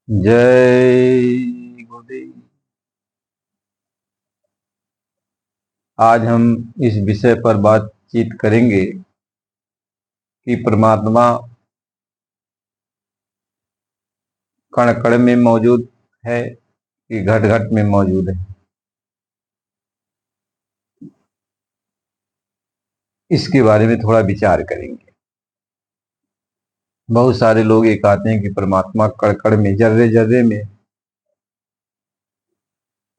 जय गुरुदेव। आज हम इस विषय पर बातचीत करेंगे कि परमात्मा कण कण में मौजूद है कि घट घट में मौजूद है। इसके बारे में थोड़ा विचार करेंगे। बहुत सारे लोग ये कहते हैं कि परमात्मा कण कण में, जर्रे जर्रे में,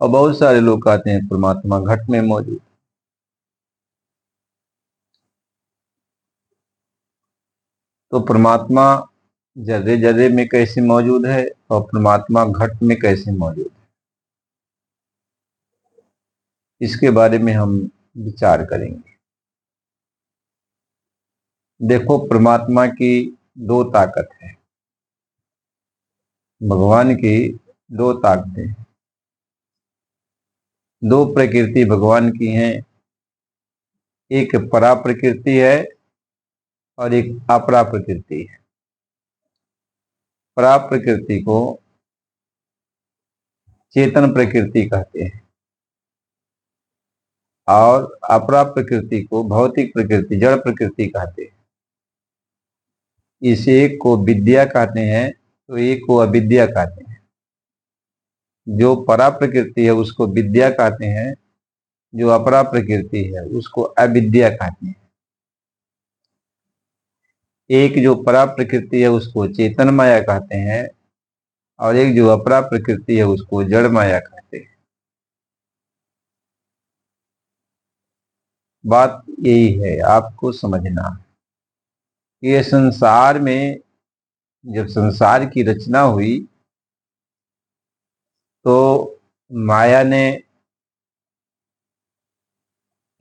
और बहुत सारे लोग कहते हैं परमात्मा घट में मौजूद। तो परमात्मा जर्रे जर्रे में कैसे मौजूद है और परमात्मा घट में कैसे मौजूद है, इसके बारे में हम विचार करेंगे। देखो, परमात्मा की दो ताकत है। भगवान की दो ताकतें, दो प्रकृति भगवान की हैं। एक परा प्रकृति है और एक अपरा प्रकृति है। परा प्रकृति को चेतन प्रकृति कहते हैं और अपरा प्रकृति को भौतिक प्रकृति, जड़ प्रकृति कहते हैं। इस एक को विद्या कहते हैं तो एक को अविद्या कहते हैं। जो परा प्रकृति है उसको विद्या कहते हैं, जो अपरा प्रकृति है उसको अविद्या कहते हैं। एक जो परा प्रकृति है उसको चेतन माया कहते हैं और एक जो अपरा प्रकृति है उसको जड़ माया कहते हैं। बात यही है, आपको समझना है कि ये संसार में जब संसार की रचना हुई तो माया ने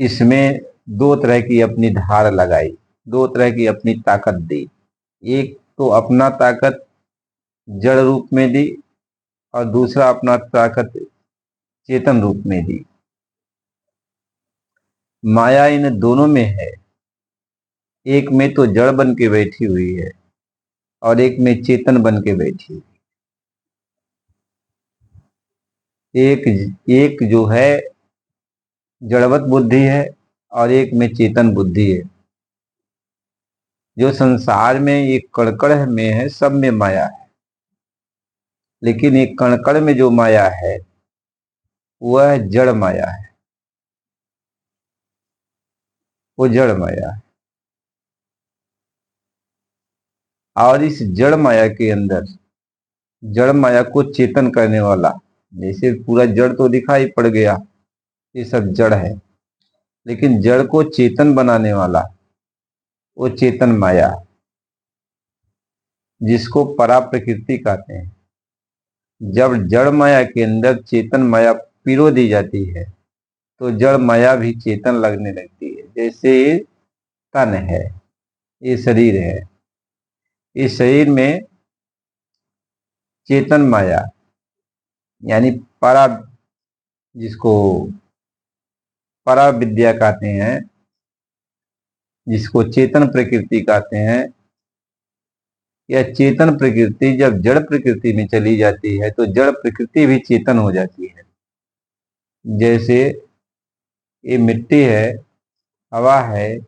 इसमें दो तरह की अपनी धार लगाई, दो तरह की अपनी ताकत दी। एक तो अपना ताकत जड़ रूप में दी और दूसरा अपना ताकत चेतन रूप में दी। माया इन दोनों में है। एक में तो जड़ बन के बैठी हुई है और एक में चेतन बन के बैठी हुई। एक एक जो है जड़वत बुद्धि है और एक में चेतन बुद्धि है। जो संसार में एक कणकण में है, सब में माया है, लेकिन एक कणकण में जो माया है वह जड़ माया है, वो जड़ माया है। और इस जड़ माया के अंदर, जड़ माया को चेतन करने वाला, जैसे पूरा जड़ तो दिखाई पड़ गया, ये सब जड़ है, लेकिन जड़ को चेतन बनाने वाला वो चेतन माया, जिसको परा प्रकृति कहते हैं। जब जड़ माया के अंदर चेतन माया पिरो दी जाती है तो जड़ माया भी चेतन लगने लगती है। जैसे ये तन है, ये शरीर है, इस शरीर में चेतन माया यानी परा, जिसको परा विद्या कहते हैं, जिसको चेतन प्रकृति कहते हैं, या चेतन प्रकृति जब जड़ प्रकृति में चली जाती है तो जड़ प्रकृति भी चेतन हो जाती है। जैसे ये मिट्टी है, हवा है,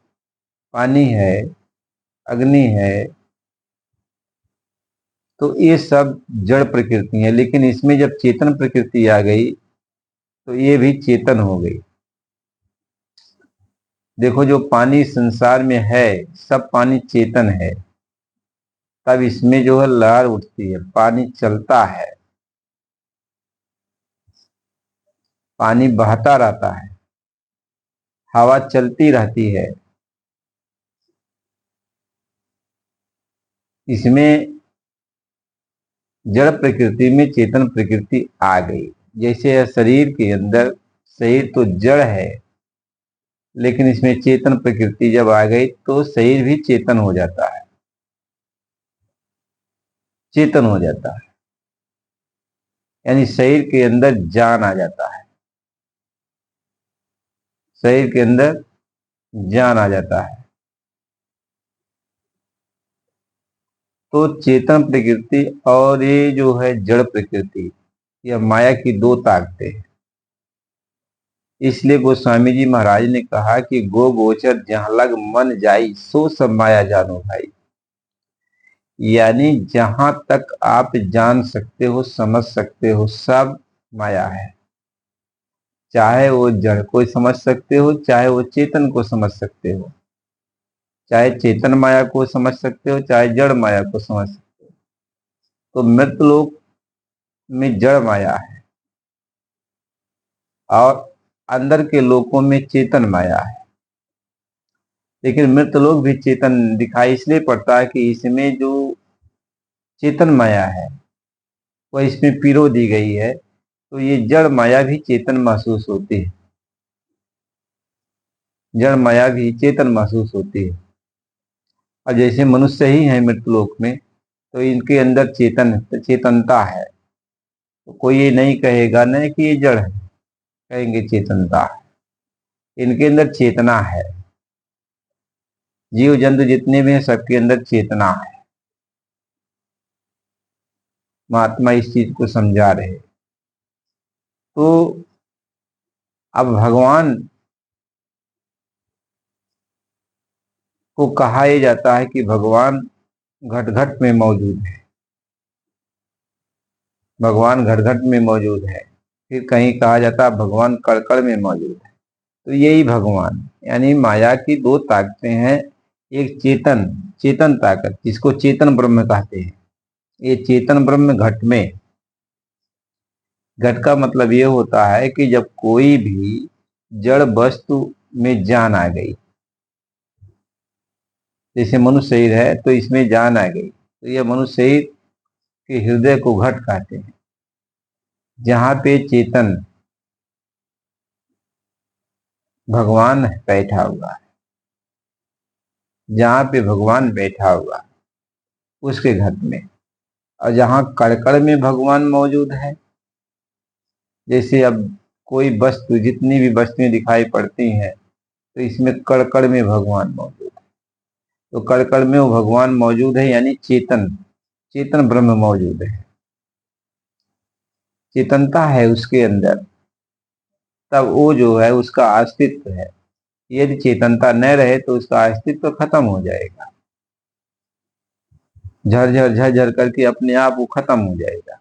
पानी है, अग्नि है, तो ये सब जड़ प्रकृति है, लेकिन इसमें जब चेतन प्रकृति आ गई तो ये भी चेतन हो गई। देखो, जो पानी संसार में है सब पानी चेतन है, तब इसमें जो है लहर उठती है, पानी चलता है, पानी बहता रहता है, हवा चलती रहती है। इसमें जड़ प्रकृति में चेतन प्रकृति आ गई। जैसे शरीर के अंदर, शरीर तो जड़ है, लेकिन इसमें चेतन प्रकृति जब आ गई तो शरीर भी चेतन हो जाता है, चेतन हो जाता है, यानी शरीर के अंदर जान आ जाता है, शरीर के अंदर जान आ जाता है। तो चेतन प्रकृति और ये जो है जड़ प्रकृति, यह माया की दो ताकतें हैं। इसलिए गोस्वामी जी महाराज ने कहा कि गो गोचर जहां लग मन जाई सो सब माया जानो भाई। यानी जहां तक आप जान सकते हो, समझ सकते हो, सब माया है। चाहे वो जड़ को समझ सकते हो, चाहे वो चेतन को समझ सकते हो, चाहे चेतन माया को समझ सकते हो, चाहे जड़ माया को समझ सकते हो। तो मृतलोक में जड़ माया है और अंदर के लोकों में चेतन माया है। लेकिन मृतलोक भी चेतन दिखाई इसलिए पड़ता है कि इसमें जो चेतन माया है वह इसमें पिरो दी गई है, तो ये जड़ माया भी चेतन महसूस होती है। जड़ माया भी चेतन महसूस होती है। और जैसे मनुष्य ही है मृतलोक में, तो इनके अंदर चेतनता है। तो कोई ये नहीं कहेगा न कि ये जड़ है, कहेंगे चेतनता है। इनके अंदर चेतना है। जीव जंतु जितने भी हैं सबके अंदर चेतना है। महात्मा इस चीज को समझा रहे। तो अब भगवान को कहा यह जाता है कि भगवान घट घट में मौजूद है। भगवान घट घट में मौजूद है। फिर कहीं कहा जाता है भगवान कण कण में मौजूद है। तो यही भगवान, यानी माया की दो ताकतें हैं। एक चेतन चेतन ताकत, जिसको चेतन ब्रह्म कहते हैं। ये चेतन ब्रह्म घट में, घट का मतलब ये होता है कि जब कोई भी जड़ वस्तु में जान आ गई, जैसे मनुष्य शरीर है तो इसमें जान आ गई, तो यह मनुष्य शरीर के हृदय को घट कहते हैं। जहां पे चेतन भगवान बैठा हुआ है, जहां पे भगवान बैठा हुआ है उसके घट में। और जहां कड़कड़ में भगवान मौजूद है, जैसे अब कोई वस्तु, जितनी भी वस्तुएं दिखाई पड़ती हैं, तो इसमें कड़कड़ में भगवान मौजूद है। तो कड़कड़ में वो भगवान मौजूद है, यानी चेतन चेतन ब्रह्म मौजूद है। चेतनता है उसके अंदर, तब वो जो है उसका अस्तित्व है। यदि चेतनता न रहे तो उसका अस्तित्व खत्म हो जाएगा। झरझर झरझर करके अपने आप वो खत्म हो जाएगा।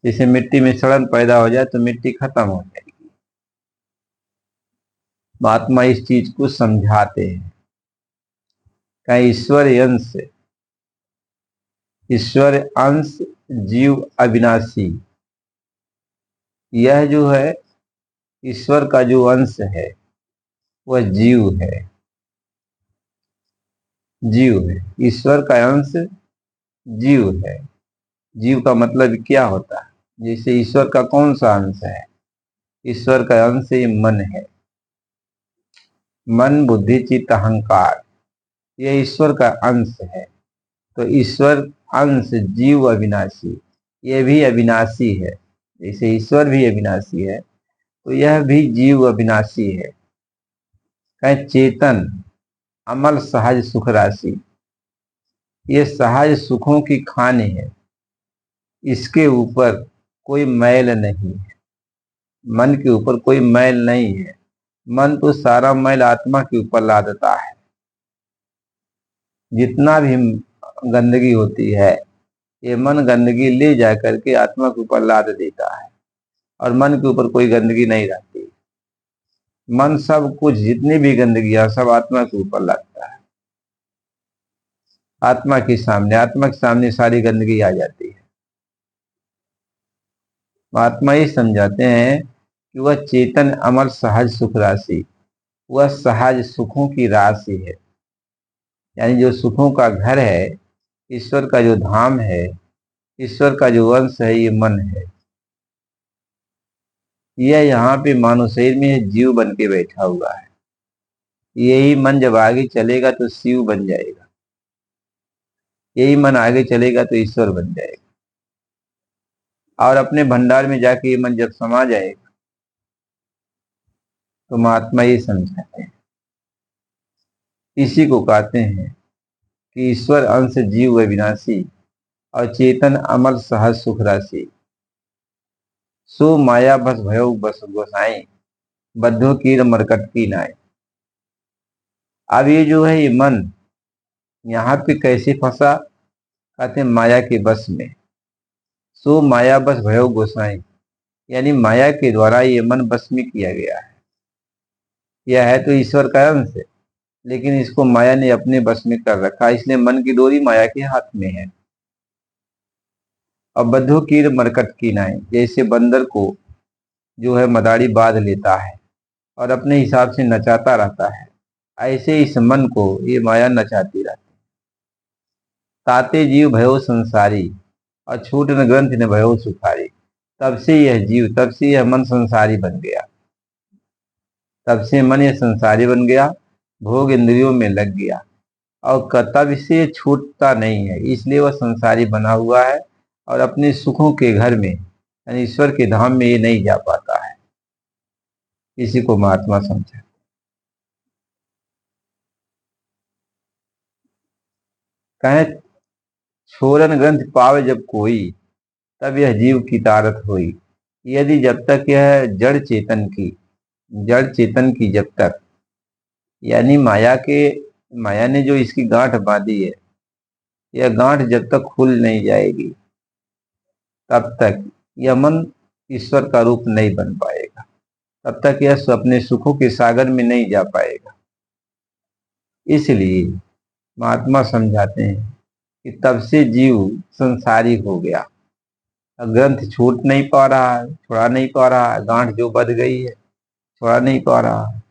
जैसे मिट्टी में सड़न पैदा हो जाए तो मिट्टी खत्म हो जाएगी। महात्मा इस चीज को समझाते हैं कि ईश्वर अंश जीव अविनाशी। यह जो है ईश्वर का जो अंश है वह जीव है। जीव है, ईश्वर का अंश जीव है। जीव का मतलब क्या होता है? जैसे ईश्वर का कौन सा अंश है? ईश्वर का अंश ये मन है। मन बुद्धि चित्त अहंकार, ये ईश्वर का अंश है। तो ईश्वर अंश जीव अविनाशी, ये भी अविनाशी है। जैसे ईश्वर भी अविनाशी है, तो यह भी जीव अविनाशी है। कहें चेतन अमल सहज सुख राशि, ये सहज सुखों की खानी है। इसके ऊपर कोई मैल नहीं है। मन के ऊपर कोई मैल नहीं है। मन तो सारा मैल आत्मा के ऊपर लाद देता है। जितना भी गंदगी होती है, ये मन गंदगी ले जा करके आत्मा के ऊपर लाद देता है, और मन के ऊपर कोई गंदगी नहीं रहती। मन सब कुछ, जितनी भी गंदगी है, सब आत्मा के ऊपर लादता है। आत्मा के सामने सारी गंदगी आ जाती है। महात्मा ये समझाते हैं कि वह चेतन अमर सहज सुख राशि, वह सहज सुखों की राशि है। यानी जो सुखों का घर है, ईश्वर का जो धाम है, ईश्वर का जो वंश है, ये मन है। यह यहाँ पे मानव शरीर में जीव बन के बैठा हुआ है। यही मन जब आगे चलेगा तो शिव बन जाएगा। यही मन आगे चलेगा तो ईश्वर बन जाएगा। और अपने भंडार में जाके ये मन जब समा जाएगा, तो महात्मा ये समझाते हैं, इसी को कहते हैं कि ईश्वर अंश जीव विनाशी और चेतन अमर सहज सुख राशि। सो माया बस भयो बस गोसाई, बद्धो कीर मरकट की नाई। अब ये जो है ये मन यहाँ पे कैसे फंसा, कहते हैं माया के बस में। सो माया बस भयो गोसाई, यानी माया के द्वारा ये मन बस में किया गया है। यह है तो ईश्वर का अंश है, लेकिन इसको माया ने अपने बस में कर रखा, इसलिए मन की डोरी माया के हाथ में है। अब बद्धो कीर मरकट की नाई, जैसे बंदर को जो है मदारी बांध लेता है और अपने हिसाब से नचाता रहता है, ऐसे इस मन को ये माया नचाती रहती। ताते जीव भयो संसारी, और छूट न ग्रंथ न भयो सुखारी। तब से यह जीव, तब से यह मन संसारी बन गया, तब से मन यह संसारी बन गया, भोग इंद्रियों में लग गया और तब से छूटता नहीं है, इसलिए वह संसारी बना हुआ है और अपने सुखों के घर में यानी ईश्वर के धाम में ये नहीं जा पाता है। इसी को महात्मा समझा। कहे छोरन ग्रंथ पावे जब कोई, तब यह जीव की तारत हुई। यदि जब तक यह जड़ चेतन की जब तक यानी माया ने जो इसकी गांठ बांधी है, यह गांठ जब तक खुल नहीं जाएगी तब तक यह मन ईश्वर का रूप नहीं बन पाएगा, तब तक यह अपने सुखों के सागर में नहीं जा पाएगा। इसलिए महात्मा समझाते हैं कि तब से जीव संसारी हो गया, ग्रंथ छूट नहीं पा रहा है, छुड़ा नहीं पा रहा है, गांठ जो बंध गई है छुड़ा नहीं पा रहा है।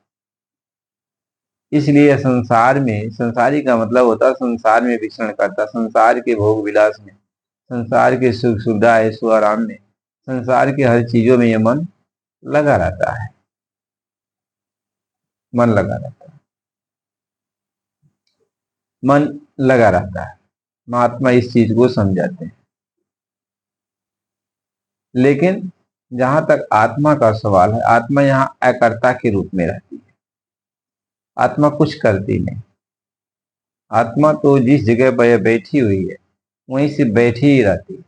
इसलिए संसार में, संसारी का मतलब होता है संसार में विचरण करता, संसार के भोग विलास में, संसार के सुख सुविधा ऐशो आराम में, संसार के हर चीजों में यह मन लगा रहता है, मन लगा रहता है, मन लगा रहता है। महात्मा इस चीज को समझाते हैं। लेकिन जहां तक आत्मा का सवाल है, आत्मा यहाँ अकर्ता के रूप में रहती है, आत्मा कुछ करती नहीं। आत्मा तो जिस जगह पर बैठी हुई है वहीं से बैठी ही रहती है।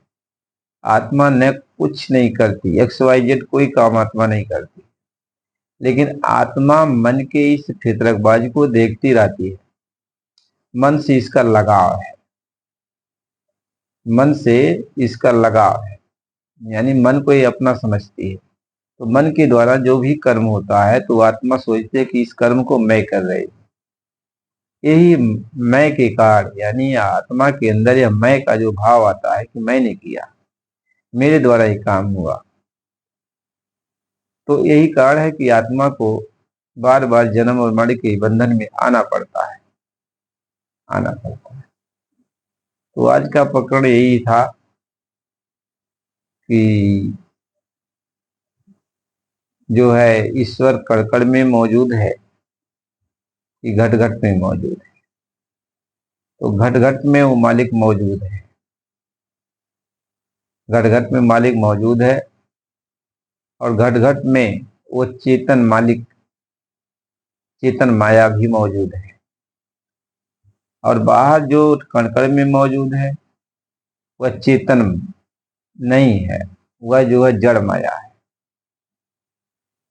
आत्मा न कुछ नहीं करती, XYZ कोई काम आत्मा नहीं करती, लेकिन आत्मा मन के इस फितरतबाजी को देखती रहती है। मन से इसका लगाव है, मन से इसका लगाव है, यानी मन को ये अपना समझती है। तो मन के द्वारा जो भी कर्म होता है तो आत्मा सोचती है कि इस कर्म को मैं कर रही हूँ। यही मैं के कारण यानी आत्मा के अंदर यह मैं का जो भाव आता है कि मैंने किया, मेरे द्वारा ये काम हुआ, तो यही कारण है कि आत्मा को बार बार जन्म और मरण के बंधन में आना पड़ता है, आना पड़ता है। तो आज का प्रकरण यही था कि जो है ईश्वर कण कण में मौजूद है कि घट घट में मौजूद है। तो घट घट में वो मालिक मौजूद है, घट घट में मालिक मौजूद है और घट घट में वो चेतन मालिक, चेतन माया भी मौजूद है। और बाहर जो कण कण में मौजूद है वह चेतन नहीं है, वह जो है जड़ माया है,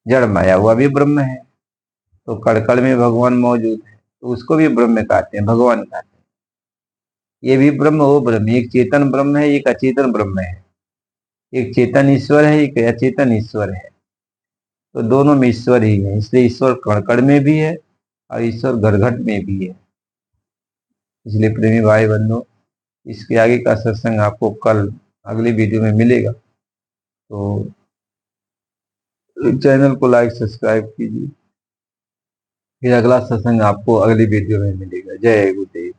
जड़ माया वह भी ब्रह्म है। तो कण कण में भगवान मौजूद है तो उसको भी ब्रह्म कहते हैं, भगवान कहते हैं। ये भी ब्रह्म वो ब्रह्म, एक चेतन ब्रह्म है, एक अचेतन ब्रह्म है, एक चेतन ईश्वर है, एक अचेतन ईश्वर है। तो दोनों में ईश्वर ही है, इसलिए ईश्वर कण कण में भी है और ईश्वर घट घट में भी है। इसलिए प्रेमी भाई बंधु, इसके आगे का सत्संग आपको कल अगली वीडियो में मिलेगा, तो चैनल को लाइक सब्सक्राइब कीजिए। फिर अगला सत्संग आपको अगली वीडियो में मिलेगा। जय गुरुदेव।